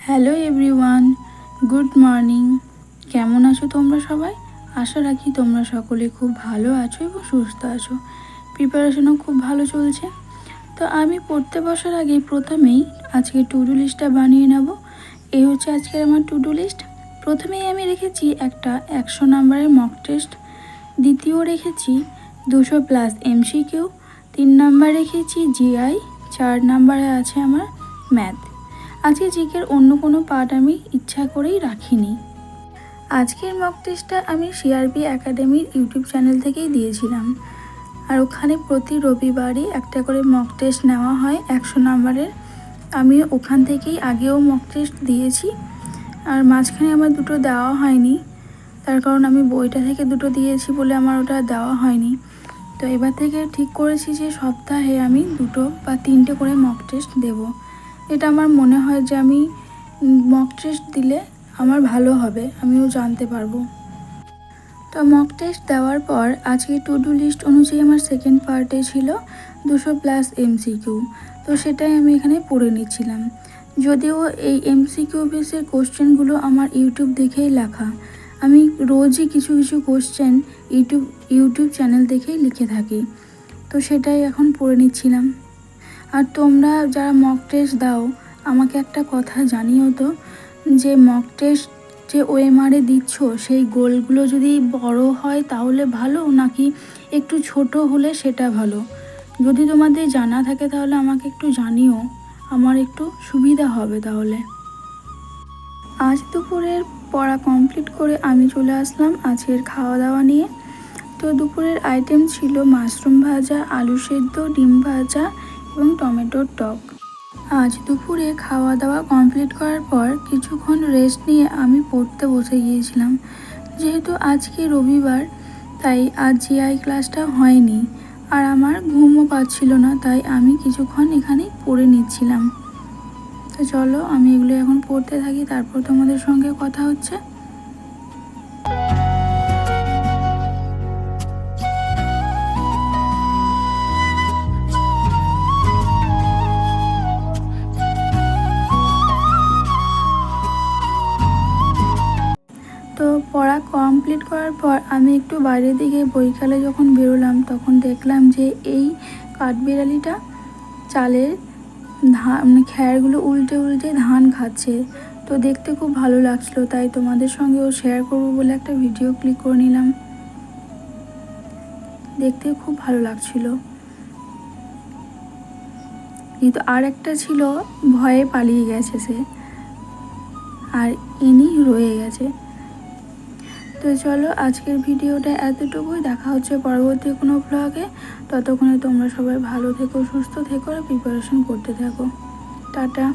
Hello everyone, good morning. কেমন আছো তোমরা সবাই? আশা রাখি তোমরা সকলে খুব ভালো আছো এবং সুস্থ আছো। প্রিপারেশনও খুব ভালো চলছে। তো আমি পড়তে বসার আগে প্রথমেই আজকে টু ডু লিস্টটা বানিয়ে নেব। এই হচ্ছে আজকের আমার টু ডু লিস্ট। প্রথমেই আমি রেখেছি একটা 100 নাম্বারের মক টেস্ট, দ্বিতীয় রেখেছি 200+ MCQ, 3 নাম্বার রেখেছি জিআই, 4 নাম্বারে আছে আমার ম্যাথ। আজকে জিকের অন্য কোনো পার্ট আমি ইচ্ছা করেই রাখিনি। আজকের মক টেস্টটা আমি সিআরপি একাডেমির ইউটিউব চ্যানেল থেকেই দিয়েছিলাম, আর ওখানে প্রতি রবিবারই একটা করে মক টেস্ট নেওয়া হয় 100 নাম্বারের। আমি ওখান থেকেই আগেও মক টেস্ট দিয়েছি, আর মাঝখানে আমার দুটো দেওয়া হয়নি, তার কারণ আমি বইটা থেকে দুটো দিয়েছি বলে আমার ওটা দেওয়া হয়নি। তো এবার থেকে ঠিক করেছি যে সপ্তাহে আমি 2 বা 3টে করে মক টেস্ট দেবো। এটা আমার মনে হয় যে আমি মক টেস্ট দিলে আমার ভালো হবে, আমিও জানতে পারবো। তো মক টেস্ট দেওয়ার পর আজকে টু ডু লিস্ট অনুযায়ী আমার সেকেন্ড পার্টে ছিল 200+ MCQ। তো সেটাই আমি এখানে পড়ে নিচ্ছিলাম। যদিও এই MCQ বেসের কোশ্চেনগুলো আমার ইউটিউব দেখেই লেখা, আমি রোজই কিছু কিছু কোশ্চেন ইউটিউব চ্যানেল দেখেই লিখে থাকি। তো সেটাই এখন পড়ে নিচ্ছিলাম। আর তোমরা যারা মক টেস্ট দাও আমাকে একটা কথা জানিও তো, যে মক টেস্ট যে ওএমআরে দিচ্ছ সেই গোলগুলো যদি বড় হয় তাহলে ভালো, নাকি একটু ছোট হলে সেটা ভালো? যদি তোমাদের জানা থাকে তাহলে আমাকে একটু জানিও, আমার একটু সুবিধা হবে তাহলে। আজ দুপুরের পড়া কমপ্লিট করে আমি চলে আসলাম আজকের খাওয়া দাওয়া নিয়ে। তো দুপুরের আইটেম ছিল মাশরুম ভাজা, আলু সেদ্ধ, ডিম ভাজা এবং টমেটোর টক। আজ দুপুরে খাওয়া দাওয়া কমপ্লিট করার পর কিছুক্ষণ রেস্ট নিয়ে আমি পড়তে বসে গিয়েছিলাম। যেহেতু আজকে রবিবার তাই আজ জিআই ক্লাসটা হয়নি, আর আমার ঘুমও পাচ্ছিল না, তাই আমি কিছুক্ষণ এখানে পড়ে নিচ্ছিলাম। তো চলো আমি এগুলো এখন পড়তে থাকি, তারপর তোমাদের সঙ্গে কথা হচ্ছে। তো পড়া কমপ্লিট করার পর আমি একটু বাইরের দিকে বৈকালে যখন বেরোলাম তখন দেখলাম যে এই কাঠবিড়ালিটা চালের খ্যারগুলো উল্টে উল্টে ধান খাচ্ছে। তো দেখতে খুব ভালো লাগছিলো, তাই তোমাদের সঙ্গেও শেয়ার করবো বলে একটা ভিডিও ক্লিক করে নিলাম। দেখতে খুব ভালো লাগছিল। কিন্তু আর একটা ছিল, ভয়ে পালিয়ে গেছে সে, আর ইনি রয়ে গেছে। তো চলো আজকের ভিডিওটা এতটুকুই, দেখা হচ্ছে পরবর্তী কোনো ব্লগে। ততক্ষণে তোমরা সবাই ভালো থেকো, সুস্থ থেকো আর প্রিপারেশন করতে থাকো। টাটা।